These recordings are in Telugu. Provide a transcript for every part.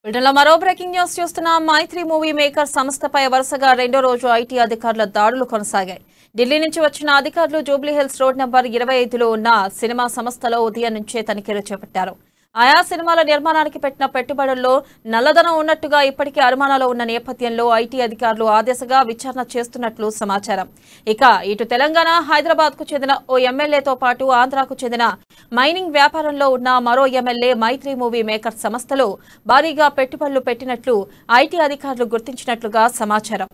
వీటిలో మరో బ్రేకింగ్ న్యూస్ చూస్తున్నాం. మైత్రి మూవీ మేకర్ సంస్థపై వరుసగా రెండో రోజు ఐటీ అధికారుల దాడులు కొనసాగాయి. ఢిల్లీ నుంచి వచ్చిన అధికారులు జూబ్లీహిల్స్ రోడ్ నంబర్ 25లో ఉన్న సినిమా సంస్థలో ఉదయం నుంచే తనిఖీలు చేపట్టారు. ఆయా సినిమాల నిర్మాణానికి పెట్టిన పెట్టుబడుల్లో నల్లధనం ఉన్నట్టుగా ఇప్పటికే అనుమానాలు ఉన్న నేపథ్యంలో ఐటీ అధికారులు ఆ దిశగా విచారణ చేస్తున్నట్లు సమాచారం. ఇక ఇటు తెలంగాణ, హైదరాబాద్ కు చెందిన ఓ ఎమ్మెల్యేతో పాటు ఆంధ్రాకు చెందిన మైనింగ్ వ్యాపారంలో ఉన్న మరో ఎమ్మెల్యే మైత్రి మూవీ మేకర్ సంస్థలో భారీగా పెట్టుబడులు పెట్టినట్లు ఐటీ అధికారులు గుర్తించినట్లుగా సమాచారం.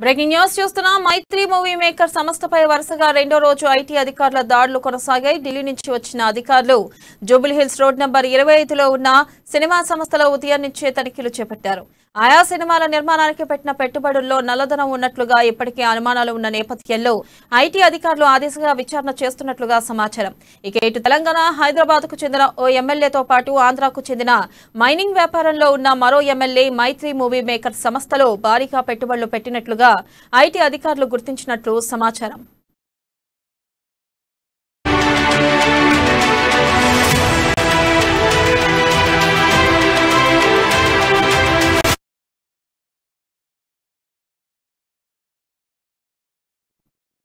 బ్రేకింగ్ న్యూస్ చూస్తున్నాం. మైత్రి మూవీ మేకర్ సంస్థపై వరుసగా రెండో రోజు ఐటీ అధికారుల దాడులు కొనసాగాయి. ఢిల్లీ నుంచి వచ్చిన అధికారులు జూబ్లీహిల్స్ రోడ్ నంబర్ 25లో ఉన్న సినిమా సంస్థలో ఉదయం నుంచే తనిఖీలు చేపట్టారు. ఆయా సినిమాల నిర్మాణానికి పెట్టిన పెట్టుబడుల్లో నల్లధనం ఉన్నట్లుగా ఇప్పటికే అనుమానాలు ఉన్న నేపథ్యంలో ఐటీ అధికారులు ఆ దిశగా విచారణ చేస్తున్నట్లుగా సమాచారం. ఇక ఇటు తెలంగాణ, హైదరాబాద్ కు చెందిన ఓ ఎమ్మెల్యేతో పాటు ఆంధ్రాకు చెందిన మైనింగ్ వ్యాపారంలో ఉన్న మరో ఎమ్మెల్యే మైత్రి మూవీ మేకర్ సంస్థలో భారీగా పెట్టుబడులు పెట్టినట్లుగా ఐటీ అధికారులు గుర్తించినట్లు సమాచారం.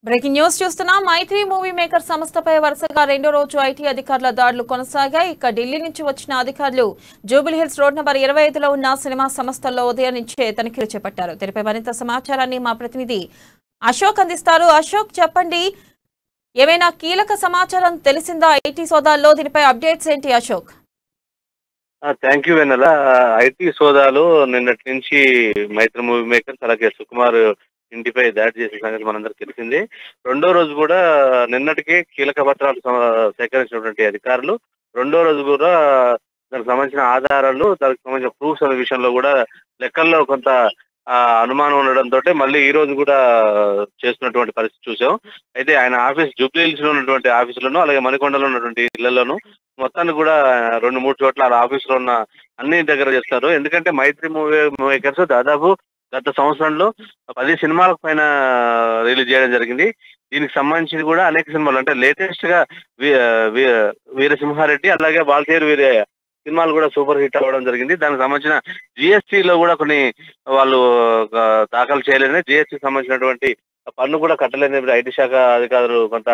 బ్రేకింగ్ న్యూస్ చూస్తున్నాం. మైత్రి మూవీ మేకర్ సంస్థపై వరుసగా రెండో రోజు ఐటీ అధికారుల దాడులు కొనసాగాయి. ఇక ఢిల్లీ నుంచి వచ్చిన అధికారులు జూబ్లీహిల్స్ రోడ్ నంబర్ 25లో ఉన్న సినిమా సంస్థల్లో ఉదయం నుంచే తనిఖీలు చేపట్టారు. దీనిపై మరింత సమాచారాన్ని మా ప్రతినిధి అశోక్ అందిస్తారు. అశోక్, చెప్పండి, ఏమైనా కీలక సమాచారం తెలిసిందా ఐటీ సోదాల్లో? దీనిపై అప్డేట్స్ ఏంటి Ashok? Thank you Vennela. IT సోదాలు నిన్నటి నుంచి మైత్రి మూవీ మేకర్స్ అలాగే సుకుమార్ ఇంటిపై దాడి చేసిన సంగతి మనందరికి తెలిసింది. రెండో రోజు కూడా నిన్నటికే కీలక పత్రాలు సేకరించినటువంటి అధికారులు రెండో రోజు కూడా దానికి సంబంధించిన ఆధారాలు, దానికి సంబంధించిన ప్రూఫ్స్ అనే విషయంలో కూడా లెక్కల్లో కొంత అనుమానం ఉండడంతో మళ్ళీ ఈ రోజు కూడా చేస్తున్నటువంటి పరిస్థితి చూసాం. అయితే ఆయన ఆఫీస్ జూబ్లీహిల్స్ లో ఉన్నటువంటి ఆఫీసులను అలాగే మణికొండలో ఉన్నటువంటి ఇళ్లలోను మొత్తాన్ని కూడా 2-3 చోట్ల ఆఫీసులో ఉన్న అన్ని దగ్గర చేస్తారు. ఎందుకంటే మైత్రి మూవీ మేకర్స్ దాదాపు గత సంవత్సరంలో 10 సినిమాలకు పైన రిలీజ్ చేయడం జరిగింది. దీనికి సంబంధించి కూడా అనేక సినిమాలు అంటే లేటెస్ట్ గా వీరసింహారెడ్డి అలాగే బాలతేరు వీరయ్య సినిమాలు కూడా సూపర్ హిట్ అవ్వడం జరిగింది. దానికి సంబంధించిన జిఎస్టీలో కూడా కొన్ని వాళ్ళు దాఖలు చేయలేదని, జిఎస్టీకి సంబంధించినటువంటి పన్ను కూడా కట్టలేని ఐటీ శాఖ అధికారులు కొంత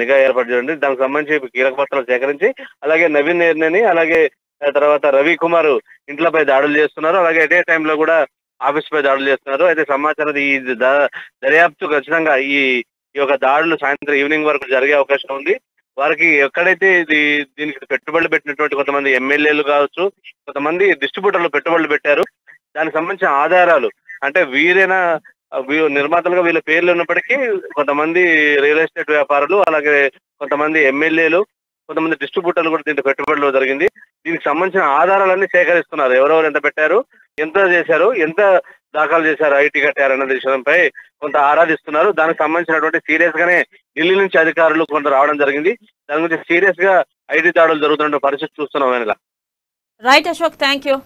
నిఘా ఏర్పాటు చేయండి. దానికి సంబంధించి కీలక పత్రాలు సేకరించి అలాగే నవీన్ నేర్నేని అలాగే తర్వాత రవి కుమార్ ఇంట్లపై దాడులు చేస్తున్నారు. అలాగే అదే టైంలో కూడా ఆఫీస్ పై దాడులు చేస్తున్నారు. అయితే సమాచారం ఈ దర్యాప్తు ఖచ్చితంగా ఈ యొక్క దాడులు సాయంత్రం ఈవినింగ్ వరకు జరిగే అవకాశం ఉంది. వారికి ఎక్కడైతే దీనికి పెట్టుబడులు పెట్టినటువంటి కొంతమంది ఎమ్మెల్యేలు కావచ్చు, కొంతమంది డిస్ట్రిబ్యూటర్లు పెట్టుబడులు పెట్టారు, దానికి సంబంధించిన ఆధారాలు అంటే వీరైనా నిర్మాతలుగా వీళ్ళ పేర్లు ఉన్నప్పటికీ కొంతమంది రియల్ ఎస్టేట్ వ్యాపారులు అలాగే కొంతమంది ఎమ్మెల్యేలు, కొంతమంది డిస్ట్రిబ్యూటర్లు కూడా దీంట్లో పెట్టుబడులు జరిగింది. దీనికి సంబంధించిన ఆధారాలన్నీ సేకరిస్తున్నారు. ఎవరెవరు ఎంత పెట్టారు, ఎంత చేశారు, ఎంత దాఖలు చేశారు, ఐటీ కట్టారు అన్న విషయంపై కొంత ఆరాధిస్తున్నారు. దానికి సంబంధించినటువంటి సీరియస్ గానే ఢిల్లీ నుంచి అధికారులు కొంత రావడం జరిగింది. దాని గురించి సీరియస్ గా ఐటీ దాడులు జరుగుతున్న పరిస్థితి చూస్తున్నాం. ఇలా right Ashok, thank you.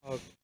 Okay.